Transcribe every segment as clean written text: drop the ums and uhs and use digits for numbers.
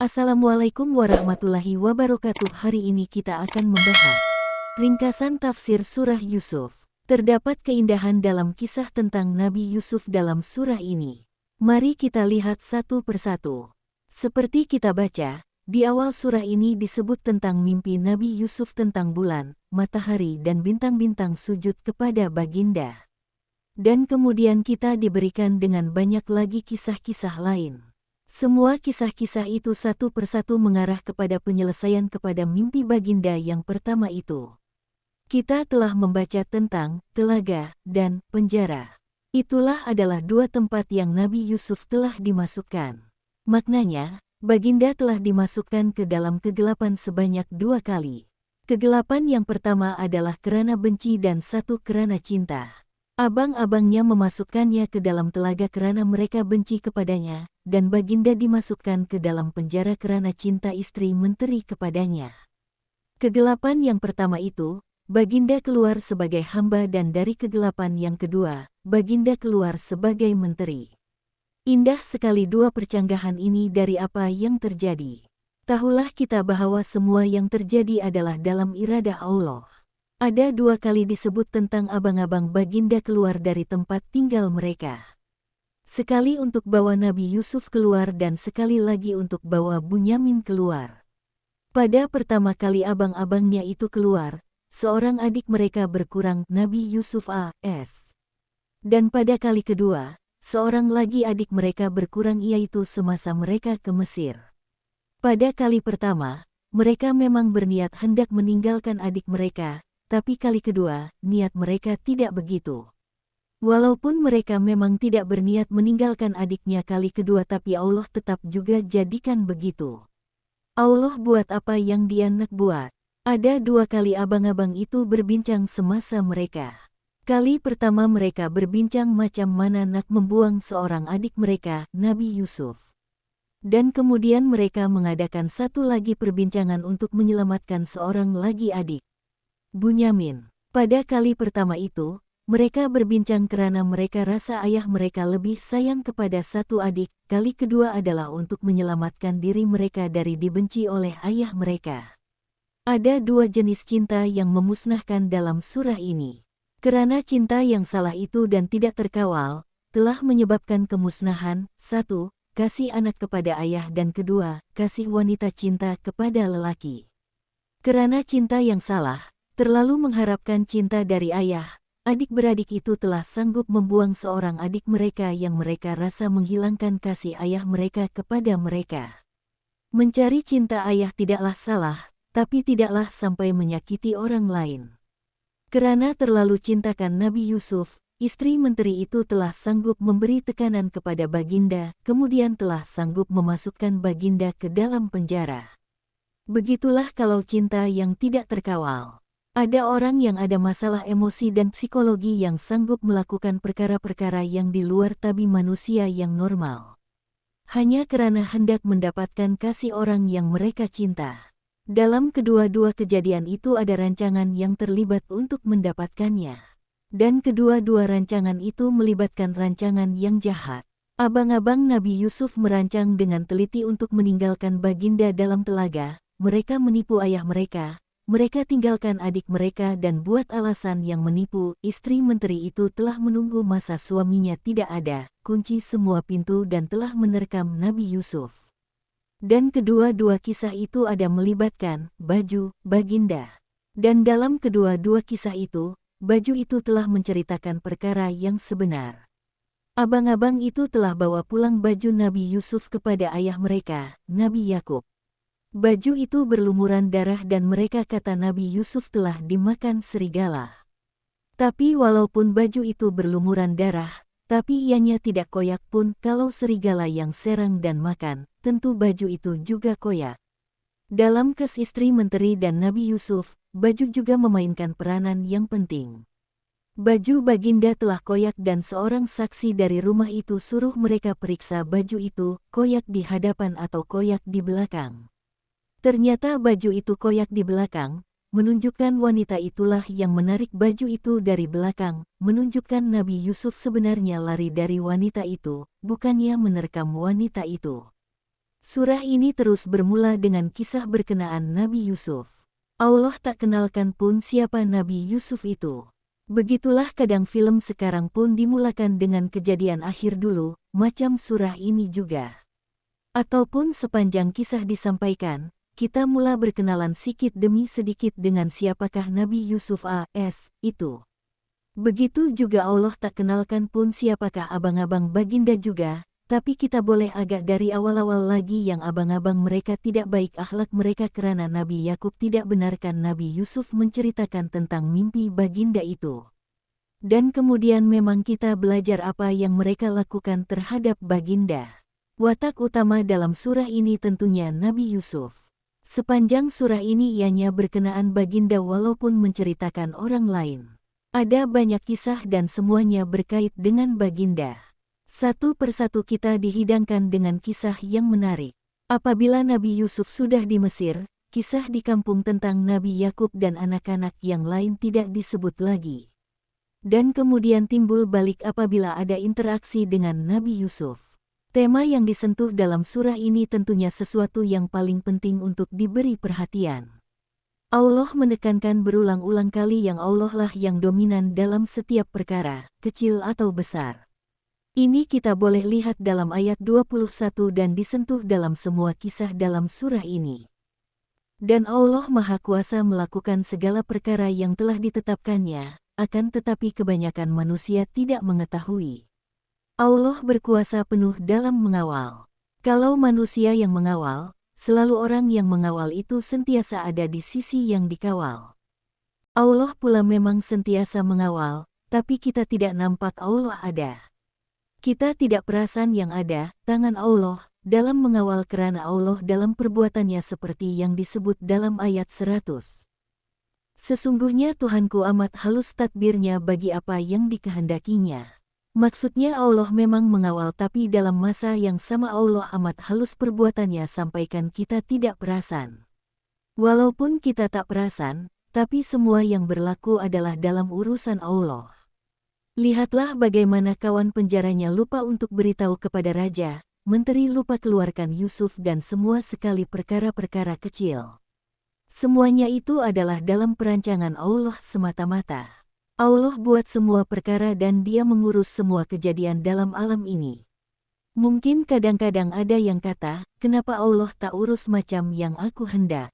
Assalamualaikum warahmatullahi wabarakatuh. Hari ini kita akan membahas ringkasan tafsir surah Yusuf. Terdapat keindahan dalam kisah tentang Nabi Yusuf dalam surah ini. Mari kita lihat satu persatu. Seperti kita baca, di awal surah ini disebut tentang mimpi Nabi Yusuf tentang bulan, matahari dan bintang-bintang sujud kepada baginda. Dan kemudian kita diberikan dengan banyak lagi kisah-kisah lain. Semua kisah-kisah itu satu persatu mengarah kepada penyelesaian kepada mimpi baginda yang pertama itu. Kita telah membaca tentang telaga dan penjara. Itulah adalah dua tempat yang Nabi Yusuf telah dimasukkan. Maknanya, baginda telah dimasukkan ke dalam kegelapan sebanyak dua kali. Kegelapan yang pertama adalah kerana benci dan satu kerana cinta. Abang-abangnya memasukkannya ke dalam telaga kerana mereka benci kepadanya, dan baginda dimasukkan ke dalam penjara kerana cinta istri menteri kepadanya. Kegelapan yang pertama itu, baginda keluar sebagai hamba, dan dari kegelapan yang kedua, baginda keluar sebagai menteri. Indah sekali dua percanggahan ini dari apa yang terjadi. Tahulah kita bahwa semua yang terjadi adalah dalam iradah Allah. Ada dua kali disebut tentang abang-abang baginda keluar dari tempat tinggal mereka. Sekali untuk bawa Nabi Yusuf keluar dan sekali lagi untuk bawa Bunyamin keluar. Pada pertama kali abang-abangnya itu keluar, seorang adik mereka berkurang Nabi Yusuf a.s. Dan pada kali kedua, seorang lagi adik mereka berkurang, yaitu semasa mereka ke Mesir. Pada kali pertama, mereka memang berniat hendak meninggalkan adik mereka, tapi kali kedua, niat mereka tidak begitu. Walaupun mereka memang tidak berniat meninggalkan adiknya kali kedua, tapi Allah tetap juga jadikan begitu. Allah buat apa yang Dia nak buat. Ada dua kali abang-abang itu berbincang semasa mereka. Kali pertama mereka berbincang macam mana nak membuang seorang adik mereka, Nabi Yusuf. Dan kemudian mereka mengadakan satu lagi perbincangan untuk menyelamatkan seorang lagi adik, Bunyamin. Pada kali pertama itu, mereka berbincang kerana mereka rasa ayah mereka lebih sayang kepada satu adik. Kali kedua adalah untuk menyelamatkan diri mereka dari dibenci oleh ayah mereka. Ada dua jenis cinta yang memusnahkan dalam surah ini. Kerana cinta yang salah itu dan tidak terkawal, telah menyebabkan kemusnahan. Satu, kasih anak kepada ayah, dan kedua, kasih wanita cinta kepada lelaki. Kerana cinta yang salah, terlalu mengharapkan cinta dari ayah, adik-beradik itu telah sanggup membuang seorang adik mereka yang mereka rasa menghilangkan kasih ayah mereka kepada mereka. Mencari cinta ayah tidaklah salah, tapi tidaklah sampai menyakiti orang lain. Kerana terlalu cintakan Nabi Yusuf, istri menteri itu telah sanggup memberi tekanan kepada baginda, kemudian telah sanggup memasukkan baginda ke dalam penjara. Begitulah kalau cinta yang tidak terkawal. Ada orang yang ada masalah emosi dan psikologi yang sanggup melakukan perkara-perkara yang di luar tabi manusia yang normal. Hanya kerana hendak mendapatkan kasih orang yang mereka cinta. Dalam kedua-dua kejadian itu ada rancangan yang terlibat untuk mendapatkannya. Dan kedua-dua rancangan itu melibatkan rancangan yang jahat. Abang-abang Nabi Yusuf merancang dengan teliti untuk meninggalkan baginda dalam telaga. Mereka menipu ayah mereka. Mereka tinggalkan adik mereka dan buat alasan yang menipu. Istri menteri itu telah menunggu masa suaminya tidak ada, kunci semua pintu dan telah menerkam Nabi Yusuf. Dan kedua-dua kisah itu ada melibatkan baju baginda. Dan dalam kedua-dua kisah itu, baju itu telah menceritakan perkara yang sebenar. Abang-abang itu telah bawa pulang baju Nabi Yusuf kepada ayah mereka, Nabi Yakub. Baju itu berlumuran darah dan mereka kata Nabi Yusuf telah dimakan serigala. Tapi walaupun baju itu berlumuran darah, tapi ianya tidak koyak pun. Kalau serigala yang serang dan makan, tentu baju itu juga koyak. Dalam kes istri menteri dan Nabi Yusuf, baju juga memainkan peranan yang penting. Baju baginda telah koyak dan seorang saksi dari rumah itu suruh mereka periksa baju itu, koyak di hadapan atau koyak di belakang. Ternyata baju itu koyak di belakang, menunjukkan wanita itulah yang menarik baju itu dari belakang, menunjukkan Nabi Yusuf sebenarnya lari dari wanita itu, bukannya menerkam wanita itu. Surah ini terus bermula dengan kisah berkenaan Nabi Yusuf. Allah tak kenalkan pun siapa Nabi Yusuf itu. Begitulah kadang film sekarang pun dimulakan dengan kejadian akhir dulu, macam surah ini juga. Ataupun sepanjang kisah disampaikan, kita mula berkenalan sedikit demi sedikit dengan siapakah Nabi Yusuf A.S. itu. Begitu juga Allah tak kenalkan pun siapakah abang-abang baginda juga, tapi kita boleh agak dari awal-awal lagi yang abang-abang mereka tidak baik akhlak mereka karena Nabi Yakub tidak benarkan Nabi Yusuf menceritakan tentang mimpi baginda itu. Dan kemudian memang kita belajar apa yang mereka lakukan terhadap baginda. Watak utama dalam surah ini tentunya Nabi Yusuf. Sepanjang surah ini ianya berkenaan baginda walaupun menceritakan orang lain. Ada banyak kisah dan semuanya berkait dengan baginda. Satu persatu kita dihidangkan dengan kisah yang menarik. Apabila Nabi Yusuf sudah di Mesir, kisah di kampung tentang Nabi Yakub dan anak-anak yang lain tidak disebut lagi. Dan kemudian timbul balik apabila ada interaksi dengan Nabi Yusuf. Tema yang disentuh dalam surah ini tentunya sesuatu yang paling penting untuk diberi perhatian. Allah menekankan berulang-ulang kali yang Allah lah yang dominan dalam setiap perkara, kecil atau besar. Ini kita boleh lihat dalam ayat 21 dan disentuh dalam semua kisah dalam surah ini. Dan Allah Maha Kuasa melakukan segala perkara yang telah ditetapkannya, akan tetapi kebanyakan manusia tidak mengetahui. Allah berkuasa penuh dalam mengawal. Kalau manusia yang mengawal, selalu orang yang mengawal itu sentiasa ada di sisi yang dikawal. Allah pula memang sentiasa mengawal, tapi kita tidak nampak Allah ada. Kita tidak perasan yang ada, tangan Allah, dalam mengawal karena Allah dalam perbuatannya seperti yang disebut dalam ayat 100. Sesungguhnya Tuhanku amat halus tadbirnya bagi apa yang dikehendakinya. Maksudnya Allah memang mengawal tapi dalam masa yang sama Allah amat halus perbuatannya sampaikan kita tidak perasan. Walaupun kita tak perasan, tapi semua yang berlaku adalah dalam urusan Allah. Lihatlah bagaimana kawan penjaranya lupa untuk beritahu kepada raja, menteri lupa keluarkan Yusuf dan semua sekali perkara-perkara kecil. Semuanya itu adalah dalam perancangan Allah semata-mata. Allah buat semua perkara dan Dia mengurus semua kejadian dalam alam ini. Mungkin kadang-kadang ada yang kata, kenapa Allah tak urus macam yang aku hendak?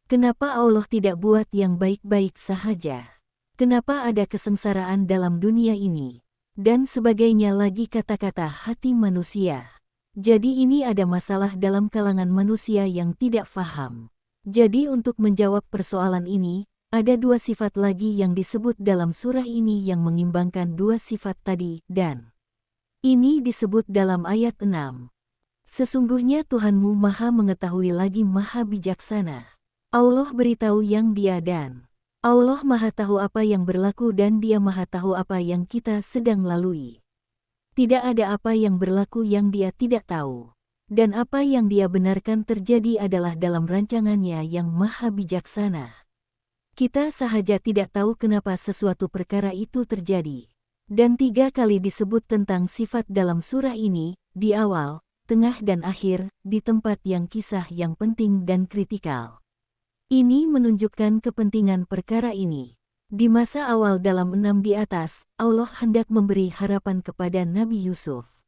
Kenapa Allah tidak buat yang baik-baik sahaja? Kenapa ada kesengsaraan dalam dunia ini? Dan sebagainya lagi kata-kata hati manusia. Jadi ini ada masalah dalam kalangan manusia yang tidak faham. Jadi untuk menjawab persoalan ini, ada dua sifat lagi yang disebut dalam surah ini yang mengimbangkan dua sifat tadi, dan ini disebut dalam ayat 6. Sesungguhnya Tuhanmu Maha mengetahui lagi Maha bijaksana. Allah beritahu yang Dia dan Allah Maha tahu apa yang berlaku dan Dia Maha tahu apa yang kita sedang lalui. Tidak ada apa yang berlaku yang Dia tidak tahu. Dan apa yang Dia benarkan terjadi adalah dalam rancangannya yang maha bijaksana. Kita sahaja tidak tahu kenapa sesuatu perkara itu terjadi. Dan 3 kali disebut tentang sifat dalam surah ini, di awal, tengah dan akhir, di tempat yang kisah yang penting dan kritikal. Ini menunjukkan kepentingan perkara ini. Di masa awal dalam 6 di atas, Allah hendak memberi harapan kepada Nabi Yusuf.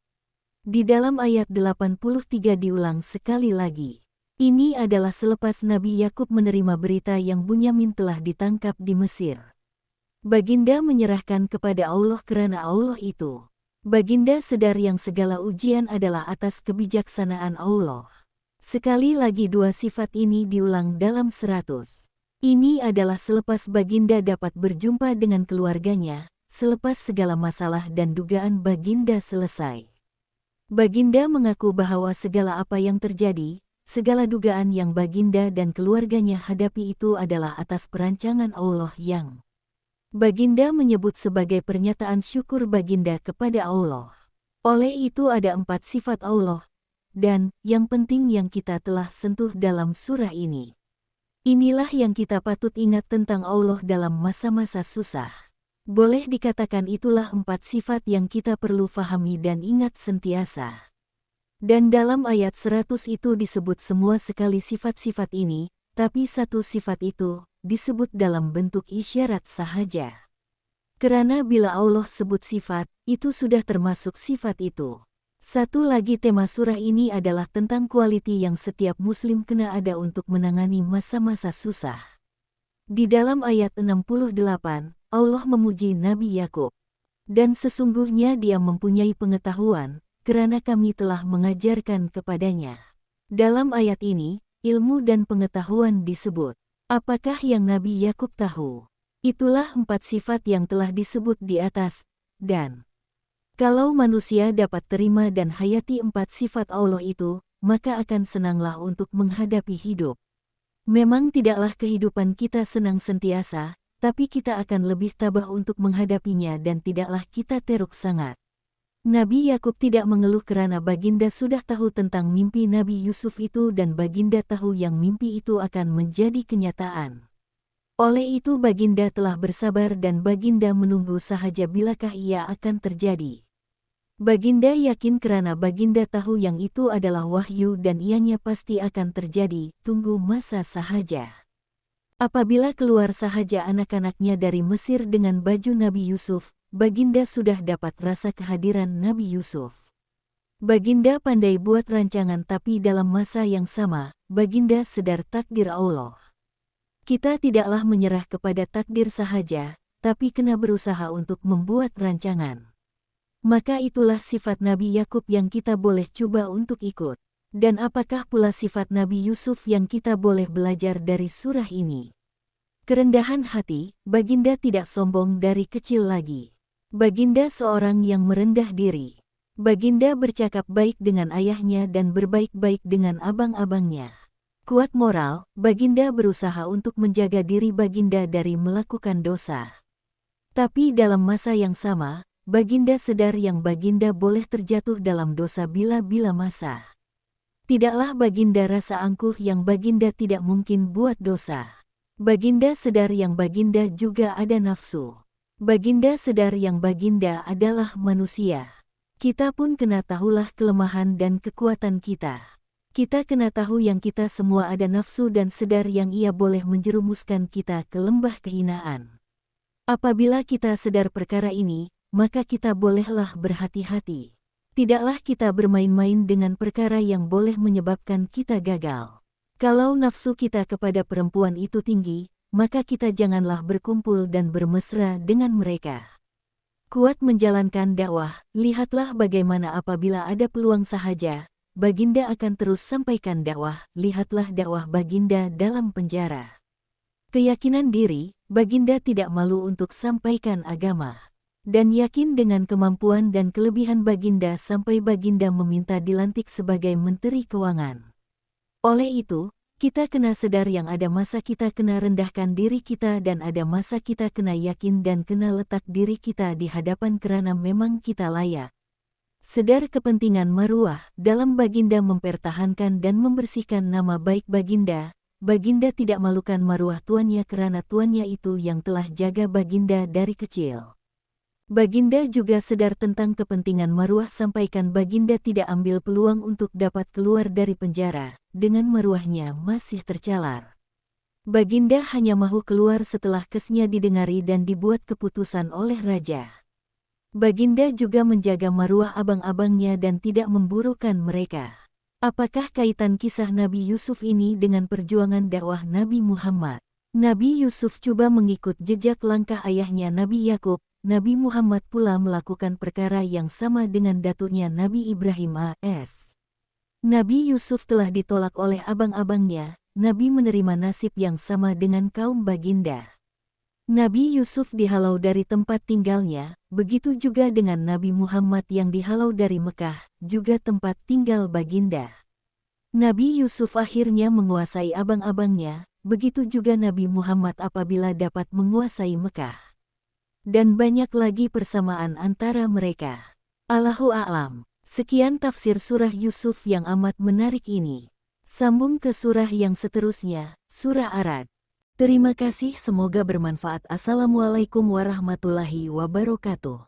Di dalam ayat 83 diulang sekali lagi. Ini adalah selepas Nabi Yakub menerima berita yang Bunyamin telah ditangkap di Mesir. Baginda menyerahkan kepada Allah karena Allah itu. Baginda sadar yang segala ujian adalah atas kebijaksanaan Allah. Sekali lagi dua sifat ini diulang dalam 100. Ini adalah selepas Baginda dapat berjumpa dengan keluarganya, selepas segala masalah dan dugaan Baginda selesai. Baginda mengaku bahwa segala apa yang terjadi, segala dugaan yang Baginda dan keluarganya hadapi itu adalah atas perancangan Allah yang Baginda menyebut sebagai pernyataan syukur Baginda kepada Allah. Oleh itu ada 4 sifat Allah. Dan, yang penting yang kita telah sentuh dalam surah ini. Inilah yang kita patut ingat tentang Allah dalam masa-masa susah. Boleh dikatakan itulah 4 sifat yang kita perlu fahami dan ingat sentiasa. Dan dalam ayat 100 itu disebut semua sekali sifat-sifat ini, tapi satu sifat itu disebut dalam bentuk isyarat sahaja. Karena bila Allah sebut sifat, itu sudah termasuk sifat itu. Satu lagi tema surah ini adalah tentang kualiti yang setiap muslim kena ada untuk menangani masa-masa susah. Di dalam ayat 68, Allah memuji Nabi Yakub. Dan sesungguhnya dia mempunyai pengetahuan, karena kami telah mengajarkan kepadanya. Dalam ayat ini, ilmu dan pengetahuan disebut. Apakah yang Nabi Yakub tahu? Itulah 4 sifat yang telah disebut di atas, dan kalau manusia dapat terima dan hayati 4 sifat Allah itu, maka akan senanglah untuk menghadapi hidup. Memang tidaklah kehidupan kita senang sentiasa, tapi kita akan lebih tabah untuk menghadapinya dan tidaklah kita teruk sangat. Nabi Yakub tidak mengeluh karena baginda sudah tahu tentang mimpi Nabi Yusuf itu dan baginda tahu yang mimpi itu akan menjadi kenyataan. Oleh itu baginda telah bersabar dan baginda menunggu sahaja bilakah ia akan terjadi. Baginda yakin karena baginda tahu yang itu adalah wahyu dan ianya pasti akan terjadi, tunggu masa sahaja. Apabila keluar sahaja anak-anaknya dari Mesir dengan baju Nabi Yusuf, baginda sudah dapat rasa kehadiran Nabi Yusuf. Baginda pandai buat rancangan tapi dalam masa yang sama, baginda sedar takdir Allah. Kita tidaklah menyerah kepada takdir sahaja, tapi kena berusaha untuk membuat rancangan. Maka itulah sifat Nabi Yakub yang kita boleh coba untuk ikut. Dan apakah pula sifat Nabi Yusuf yang kita boleh belajar dari surah ini? Kerendahan hati, baginda tidak sombong dari kecil lagi. Baginda seorang yang merendah diri. Baginda bercakap baik dengan ayahnya dan berbaik-baik dengan abang-abangnya. Kuat moral, baginda berusaha untuk menjaga diri baginda dari melakukan dosa. Tapi dalam masa yang sama, baginda sedar yang baginda boleh terjatuh dalam dosa bila-bila masa. Tidaklah baginda rasa angkuh yang baginda tidak mungkin buat dosa. Baginda sedar yang baginda juga ada nafsu. Baginda sedar yang baginda adalah manusia. Kita pun kena tahulah kelemahan dan kekuatan kita. Kita kena tahu yang kita semua ada nafsu dan sedar yang ia boleh menjerumuskan kita ke lembah kehinaan. Apabila kita sedar perkara ini, maka kita bolehlah berhati-hati. Tidaklah kita bermain-main dengan perkara yang boleh menyebabkan kita gagal. Kalau nafsu kita kepada perempuan itu tinggi, maka kita janganlah berkumpul dan bermesra dengan mereka. Kuat menjalankan dakwah, lihatlah bagaimana apabila ada peluang sahaja, baginda akan terus sampaikan dakwah, lihatlah dakwah baginda dalam penjara. Keyakinan diri, baginda tidak malu untuk sampaikan agama. Dan yakin dengan kemampuan dan kelebihan baginda sampai baginda meminta dilantik sebagai Menteri Keuangan. Oleh itu, kita kena sedar yang ada masa kita kena rendahkan diri kita dan ada masa kita kena yakin dan kena letak diri kita di hadapan karena memang kita layak. Sedar kepentingan maruah dalam baginda mempertahankan dan membersihkan nama baik baginda. Baginda tidak malukan maruah tuannya karena tuannya itu yang telah jaga baginda dari kecil. Baginda juga sedar tentang kepentingan maruah sampaikan baginda tidak ambil peluang untuk dapat keluar dari penjara, dengan maruahnya masih tercalar. Baginda hanya mahu keluar setelah kesnya didengari dan dibuat keputusan oleh raja. Baginda juga menjaga maruah abang-abangnya dan tidak memburukan mereka. Apakah kaitan kisah Nabi Yusuf ini dengan perjuangan dakwah Nabi Muhammad? Nabi Yusuf coba mengikut jejak langkah ayahnya Nabi Yakub. Nabi Muhammad pula melakukan perkara yang sama dengan datuknya Nabi Ibrahim a.s. Nabi Yusuf telah ditolak oleh abang-abangnya, Nabi menerima nasib yang sama dengan kaum baginda. Nabi Yusuf dihalau dari tempat tinggalnya, begitu juga dengan Nabi Muhammad yang dihalau dari Mekah, juga tempat tinggal baginda. Nabi Yusuf akhirnya menguasai abang-abangnya, begitu juga Nabi Muhammad apabila dapat menguasai Mekah. Dan banyak lagi persamaan antara mereka. Allahu a'lam. Sekian tafsir surah Yusuf yang amat menarik ini. Sambung ke surah yang seterusnya, surah Ar-Ra'd. Terima kasih, semoga bermanfaat. Assalamualaikum warahmatullahi wabarakatuh.